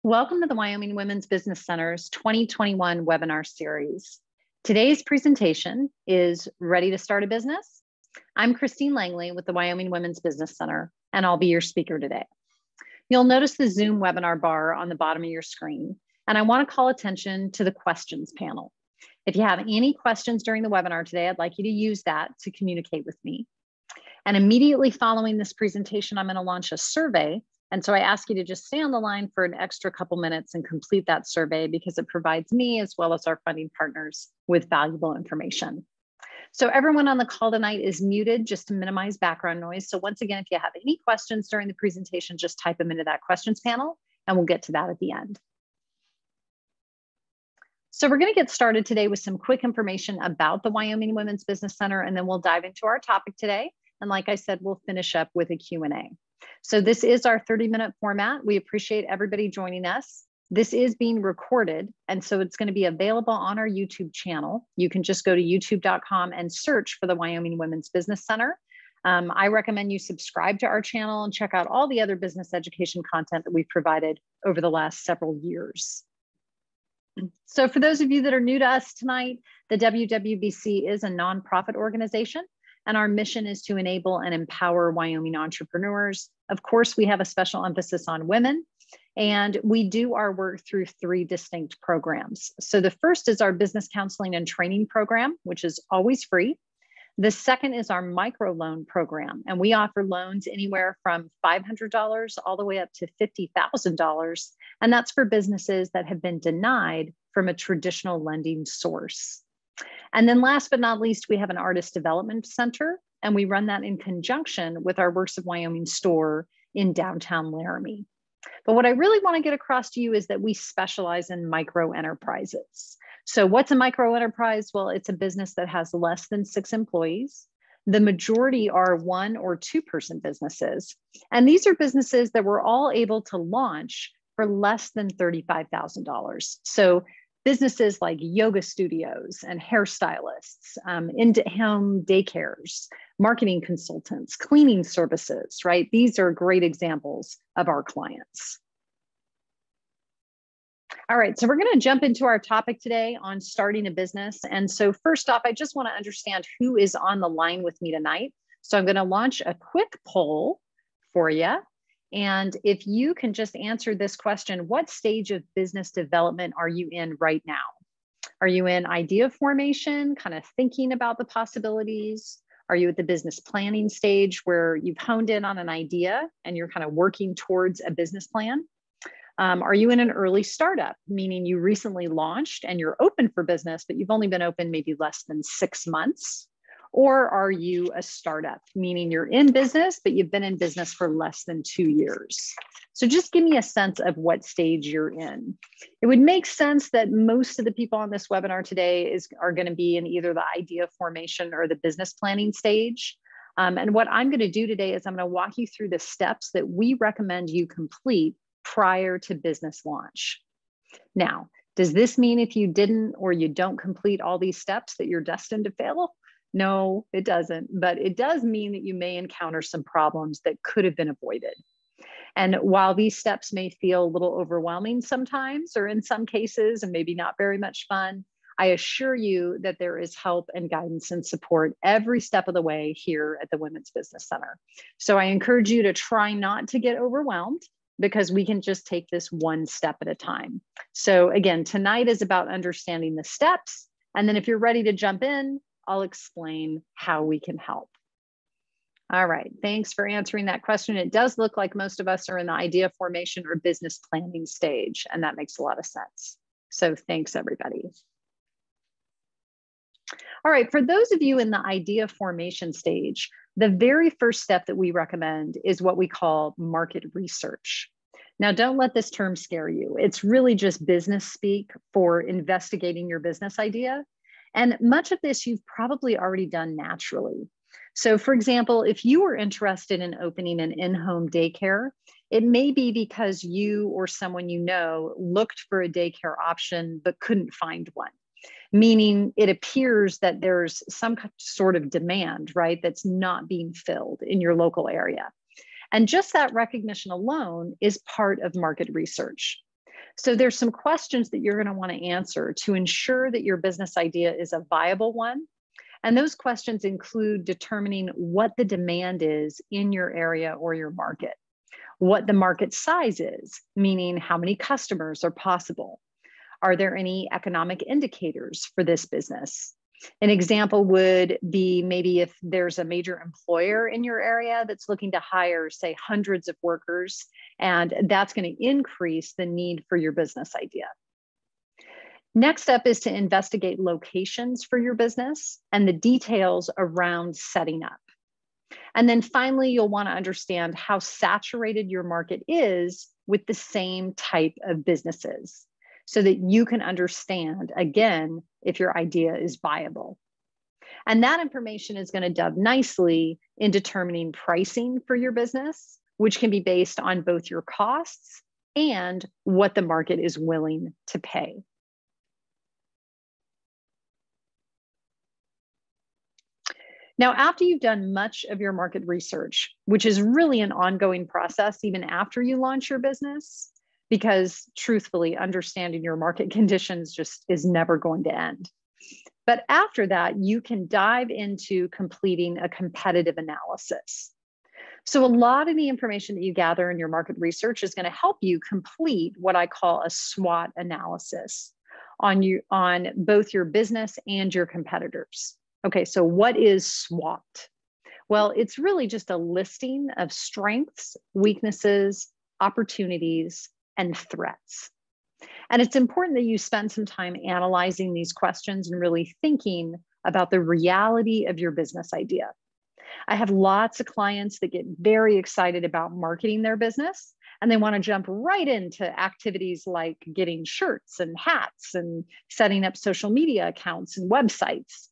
Welcome to the Wyoming Women's Business Center's 2021 webinar series. Today's presentation is Ready to Start a Business? I'm Christine Langley with the Wyoming Women's Business Center, and I'll be your speaker today. You'll notice the Zoom webinar bar on the bottom of your screen, and I want to call attention to the questions panel. If you have any questions during the webinar today, I'd like you to use that to communicate with me. And immediately following this presentation, I'm going to launch a survey. And so I ask you to just stay on the line for an extra couple minutes and complete that survey because it provides me as well as our funding partners with valuable information. So everyone on the call tonight is muted just to minimize background noise. So once again, if you have any questions during the presentation, just type them into that questions panel and we'll get to that at the end. So we're going to get started today with some quick information about the Wyoming Women's Business Center, and then we'll dive into our topic today. And like I said, we'll finish up with a Q&A. So this is our 30-minute format. We appreciate everybody joining us. This is being recorded, and so it's going to be available on our YouTube channel. You can just go to youtube.com and search for the Wyoming Women's Business Center. I recommend you subscribe to our channel and check out all the other business education content that we've provided over the last several years. So for those of you that are new to us tonight, the WWBC is a nonprofit organization, and our mission is to enable and empower Wyoming entrepreneurs. Of course, we have a special emphasis on women, and we do our work through three distinct programs. So the first is our business counseling and training program, which is always free. The second is our microloan program, and we offer loans anywhere from $500 all the way up to $50,000. And that's for businesses that have been denied from a traditional lending source. And then last but not least, we have an artist development center, and we run that in conjunction with our Works of Wyoming store in downtown Laramie. But what I really want to get across to you is that we specialize in micro enterprises. So what's a micro enterprise? Well, it's a business that has less than 6 employees. The majority are 1 or 2 person businesses. And these are businesses that we're all able to launch for less than $35,000. So businesses like yoga studios and hairstylists, in-home daycares, marketing consultants, cleaning services, right? These are great examples of our clients. All right, so we're going to jump into our topic today on starting a business. And so first off, I just want to understand who is on the line with me tonight. So I'm going to launch a quick poll for you. And if you can just answer this question, what stage of business development are you in right now? Are you in idea formation, kind of thinking about the possibilities? Are you at the business planning stage where you've honed in on an idea and you're kind of working towards a business plan? Are you in an early startup, meaning you recently launched and you're open for business, but you've only been open maybe less than 6 months? Or are you a startup, meaning you're in business, but you've been in business for less than 2 years? So just give me a sense of what stage you're in. It would make sense that most of the people on this webinar today are going to be in either the idea formation or the business planning stage. And what I'm going to do today is I'm going to walk you through the steps that we recommend you complete prior to business launch. Now, does this mean if you didn't or you don't complete all these steps that you're destined to fail? No, it doesn't, but it does mean that you may encounter some problems that could have been avoided. And while these steps may feel a little overwhelming sometimes, or in some cases, and maybe not very much fun, I assure you that there is help and guidance and support every step of the way here at the Women's Business Center. So I encourage you to try not to get overwhelmed because we can just take this one step at a time. So again, tonight is about understanding the steps. And then if you're ready to jump in, I'll explain how we can help. All right, thanks for answering that question. It does look like most of us are in the idea formation or business planning stage, and that makes a lot of sense. So thanks, everybody. All right, for those of you in the idea formation stage, the very first step that we recommend is what we call market research. Now, don't let this term scare you. It's really just business speak for investigating your business idea. And much of this you've probably already done naturally. So for example, if you were interested in opening an in-home daycare, it may be because you or someone you know looked for a daycare option but couldn't find one. Meaning it appears that there's some sort of demand, right, that's not being filled in your local area. And just that recognition alone is part of market research. So there's some questions that you're going to want to answer to ensure that your business idea is a viable one. And those questions include determining what the demand is in your area or your market, what the market size is, meaning how many customers are possible. Are there any economic indicators for this business? An example would be maybe if there's a major employer in your area that's looking to hire, say, hundreds of workers, and that's going to increase the need for your business idea. Next up is to investigate locations for your business and the details around setting up. And then finally, you'll want to understand how saturated your market is with the same type of businesses so that you can understand, again, if your idea is viable. And that information is going to dove nicely in determining pricing for your business, which can be based on both your costs and what the market is willing to pay. Now, after you've done much of your market research, which is really an ongoing process even after you launch your business, because truthfully, understanding your market conditions just is never going to end. But after that, you can dive into completing a competitive analysis. So a lot of the information that you gather in your market research is going to help you complete what I call a SWOT analysis on both your business and your competitors. Okay, so what is SWOT? Well, it's really just a listing of strengths, weaknesses, opportunities, and threats. And it's important that you spend some time analyzing these questions and really thinking about the reality of your business idea. I have lots of clients that get very excited about marketing their business, and they want to jump right into activities like getting shirts and hats and setting up social media accounts and websites.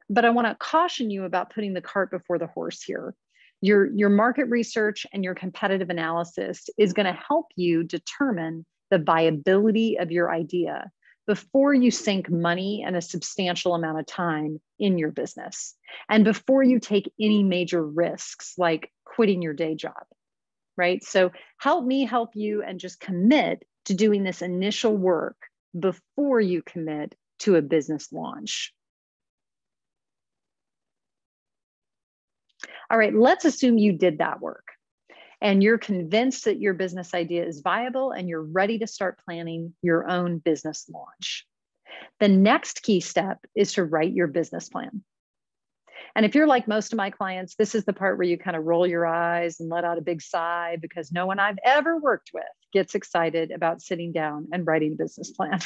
But I want to caution you about putting the cart before the horse here. Your market research and your competitive analysis is going to help you determine the viability of your idea before you sink money and a substantial amount of time in your business, and before you take any major risks like quitting your day job, right? So help me help you and just commit to doing this initial work before you commit to a business launch. All right, let's assume you did that work and you're convinced that your business idea is viable and you're ready to start planning your own business launch. The next key step is to write your business plan. And if you're like most of my clients, this is the part where you kind of roll your eyes and let out a big sigh because no one I've ever worked with gets excited about sitting down and writing a business plan.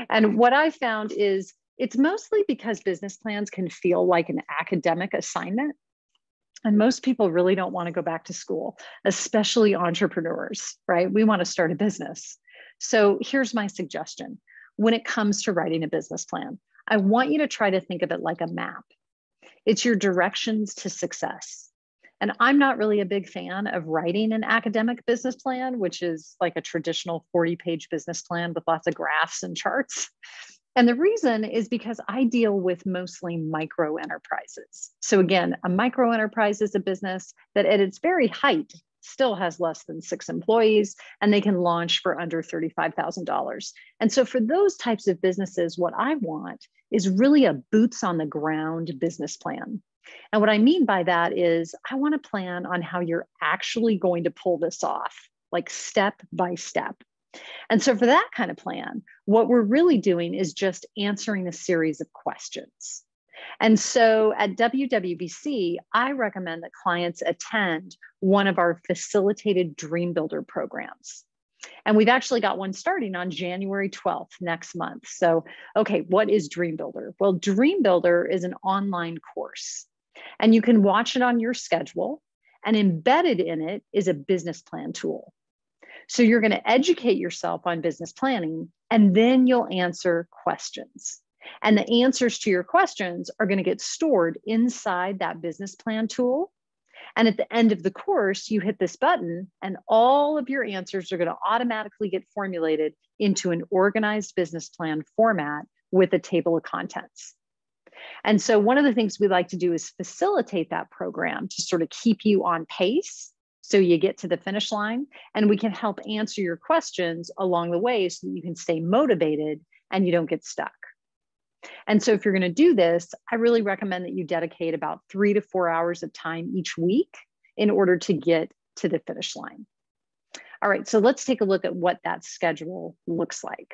And what I found is it's mostly because business plans can feel like an academic assignment. And most people really don't want to go back to school, especially entrepreneurs, right? We want to start a business. So here's my suggestion. When it comes to writing a business plan, I want you to try to think of it like a map. It's your directions to success. And I'm not really a big fan of writing an academic business plan, which is like a traditional 40-page business plan with lots of graphs and charts. And the reason is because I deal with mostly micro enterprises. So again, a micro enterprise is a business that at its very height still has less than 6 employees, and they can launch for under $35,000. And so for those types of businesses, what I want is really a boots on the ground business plan. And what I mean by that is I want to plan on how you're actually going to pull this off, like step by step. And so for that kind of plan, what we're really doing is just answering a series of questions. And so at WWBC, I recommend that clients attend one of our facilitated DreamBuilder programs. And we've actually got one starting on January 12th next month. So, okay, what is DreamBuilder? Well, DreamBuilder is an online course, and you can watch it on your schedule, and embedded in it is a business plan tool. So you're going to educate yourself on business planning, and then you'll answer questions. And the answers to your questions are going to get stored inside that business plan tool. And at the end of the course, you hit this button and all of your answers are going to automatically get formulated into an organized business plan format with a table of contents. And so one of the things we like to do is facilitate that program to sort of keep you on pace, so you get to the finish line, and we can help answer your questions along the way so that you can stay motivated and you don't get stuck. And so if you're going to do this, I really recommend that you dedicate about 3 to 4 hours of time each week in order to get to the finish line. All right, so let's take a look at what that schedule looks like.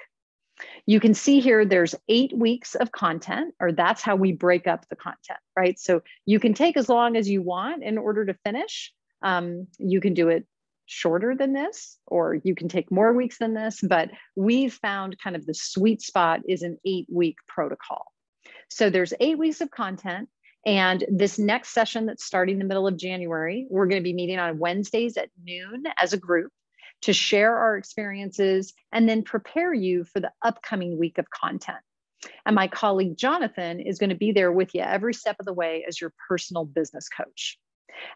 You can see here there's 8 weeks of content, or that's how we break up the content, right? So you can take as long as you want in order to finish. You can do it shorter than this, or you can take more weeks than this, but we've found kind of the sweet spot is an 8-week protocol. So there's 8 weeks of content, and this next session that's starting the middle of January, we're going to be meeting on Wednesdays at noon as a group to share our experiences and then prepare you for the upcoming week of content. And my colleague Jonathan is going to be there with you every step of the way as your personal business coach.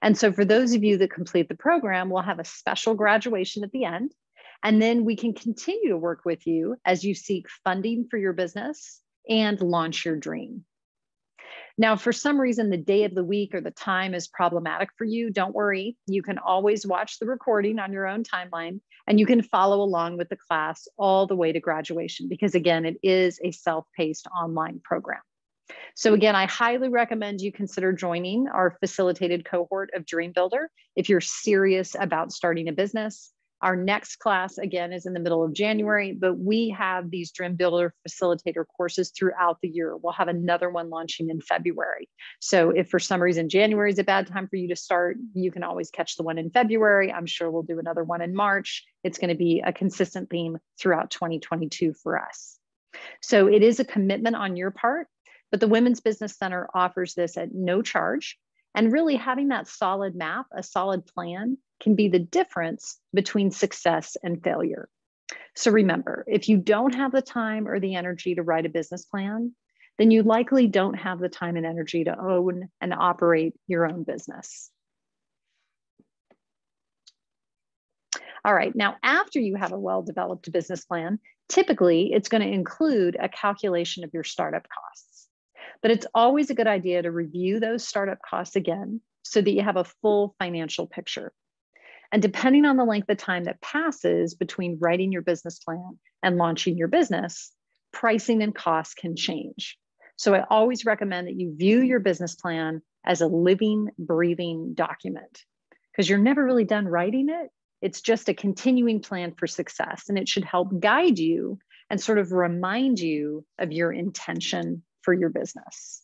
And so for those of you that complete the program, we'll have a special graduation at the end. And then we can continue to work with you as you seek funding for your business and launch your dream. Now, for some reason, the day of the week or the time is problematic for you, don't worry. You can always watch the recording on your own timeline, and you can follow along with the class all the way to graduation, because again, it is a self-paced online program. So again, I highly recommend you consider joining our facilitated cohort of DreamBuilder if you're serious about starting a business. Our next class, again, is in the middle of January, but we have these DreamBuilder facilitator courses throughout the year. We'll have another one launching in February. So if for some reason January is a bad time for you to start, you can always catch the one in February. I'm sure we'll do another one in March. It's going to be a consistent theme throughout 2022 for us. So it is a commitment on your part, but the Women's Business Center offers this at no charge. And really having that solid map, a solid plan, can be the difference between success and failure. So remember, if you don't have the time or the energy to write a business plan, then you likely don't have the time and energy to own and operate your own business. All right, now after you have a well-developed business plan, typically it's going to include a calculation of your startup costs. But it's always a good idea to review those startup costs again so that you have a full financial picture. And depending on the length of time that passes between writing your business plan and launching your business, pricing and costs can change. So I always recommend that you view your business plan as a living, breathing document, because you're never really done writing it. It's just a continuing plan for success, and it should help guide you and sort of remind you of your intention for your business.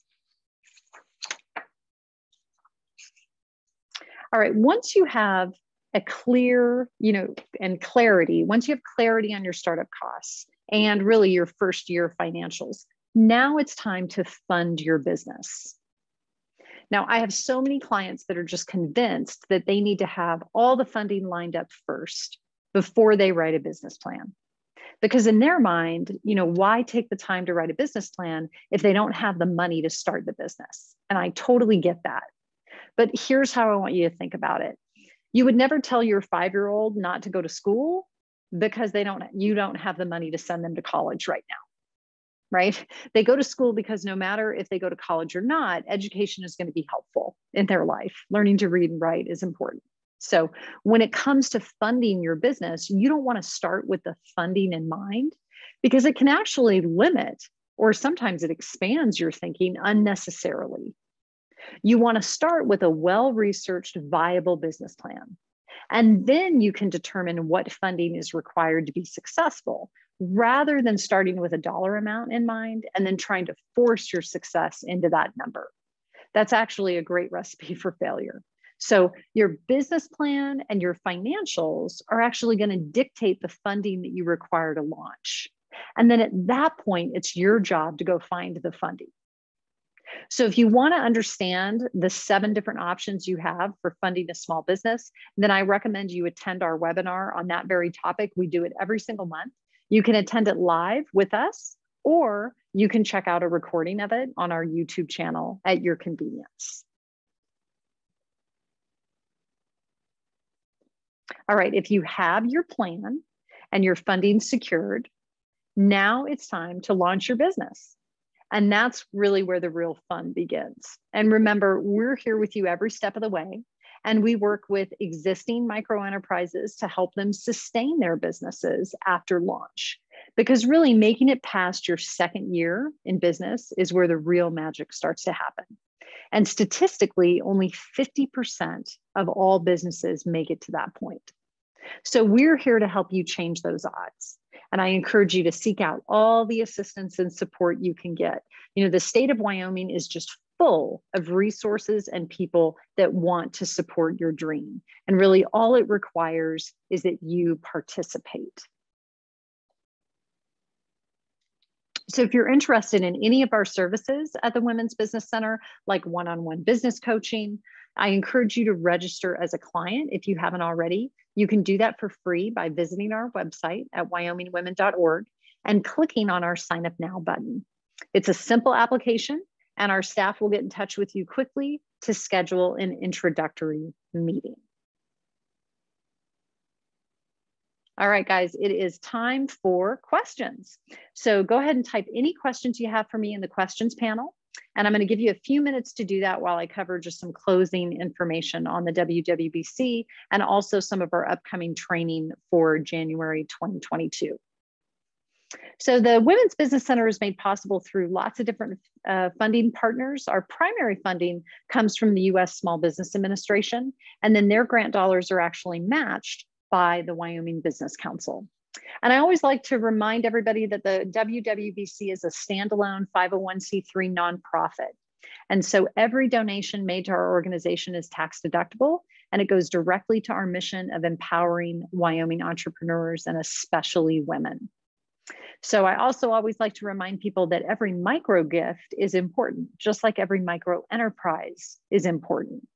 All right, once you have a clear, and clarity, once you have clarity on your startup costs and really your first year financials, now it's time to fund your business. Now, I have so many clients that are just convinced that they need to have all the funding lined up first before they write a business plan. Because in their mind, why take the time to write a business plan if they don't have the money to start the business? And I totally get that. But here's how I want you to think about it. You would never tell your 5-year-old not to go to school because you don't have the money to send them to college right now, right? They go to school because no matter if they go to college or not, education is going to be helpful in their life. Learning to read and write is important. So when it comes to funding your business, you don't want to start with the funding in mind, because it can actually limit, or sometimes it expands your thinking unnecessarily. You want to start with a well-researched, viable business plan. And then you can determine what funding is required to be successful, rather than starting with a dollar amount in mind and then trying to force your success into that number. That's actually a great recipe for failure. So your business plan and your financials are actually going to dictate the funding that you require to launch. And then at that point, it's your job to go find the funding. So if you want to understand the 7 different options you have for funding a small business, then I recommend you attend our webinar on that very topic. We do it every single month. You can attend it live with us, or you can check out a recording of it on our YouTube channel at your convenience. All right, if you have your plan and your funding secured, now it's time to launch your business. And that's really where the real fun begins. And remember, we're here with you every step of the way. And we work with existing micro enterprises to help them sustain their businesses after launch. Because really making it past your second year in business is where the real magic starts to happen. And statistically, only 50% of all businesses make it to that point. So we're here to help you change those odds. And I encourage you to seek out all the assistance and support you can get. You know, the state of Wyoming is just full of resources and people that want to support your dream. And really all it requires is that you participate. So if you're interested in any of our services at the Women's Business Center, like one-on-one business coaching, I encourage you to register as a client if you haven't already. You can do that for free by visiting our website at wyomingwomen.org and clicking on our Sign Up Now button. It's a simple application, and our staff will get in touch with you quickly to schedule an introductory meeting. All right, guys, it is time for questions. So go ahead and type any questions you have for me in the questions panel. And I'm going to give you a few minutes to do that while I cover just some closing information on the WWBC and also some of our upcoming training for January 2022. So the Women's Business Center is made possible through lots of different funding partners. Our primary funding comes from the U.S. Small Business Administration, and then their grant dollars are actually matched by the Wyoming Business Council. And I always like to remind everybody that the WWBC is a standalone 501c3 nonprofit. And so every donation made to our organization is tax deductible, and it goes directly to our mission of empowering Wyoming entrepreneurs and especially women. So I also always like to remind people that every micro gift is important, just like every micro enterprise is important.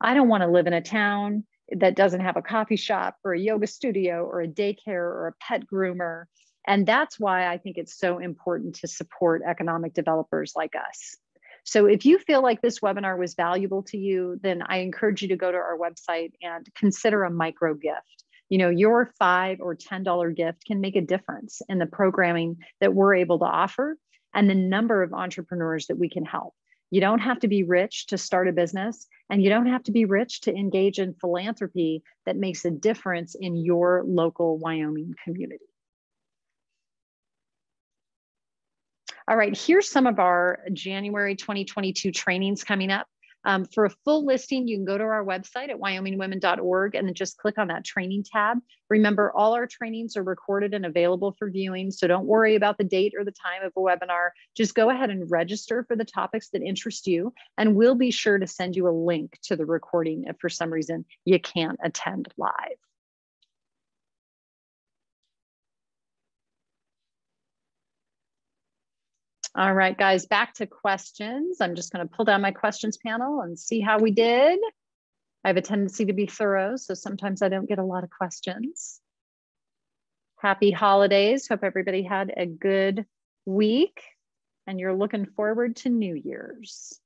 I don't want to live in a town that doesn't have a coffee shop or a yoga studio or a daycare or a pet groomer. And that's why I think it's so important to support economic developers like us. So if you feel like this webinar was valuable to you, then I encourage you to go to our website and consider a micro gift. You know, your $5 or $10 gift can make a difference in the programming that we're able to offer and the number of entrepreneurs that we can help. You don't have to be rich to start a business, and you don't have to be rich to engage in philanthropy that makes a difference in your local Wyoming community. All right, here's some of our January 2022 trainings coming up. For a full listing, you can go to our website at wyomingwomen.org and then just click on that training tab. Remember, all our trainings are recorded and available for viewing, so don't worry about the date or the time of a webinar. Just go ahead and register for the topics that interest you, and we'll be sure to send you a link to the recording if for some reason you can't attend live. All right, guys, back to questions. I'm just going to pull down my questions panel and see how we did. I have a tendency to be thorough, so sometimes I don't get a lot of questions. Happy holidays. Hope everybody had a good week and you're looking forward to New Year's.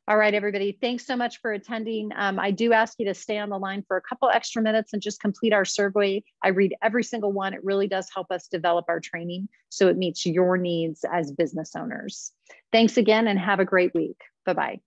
All right, everybody, thanks so much for attending. I do ask you to stay on the line for a couple extra minutes and just complete our survey. I read every single one. It really does help us develop our training so it meets your needs as business owners. Thanks again and have a great week. Bye-bye.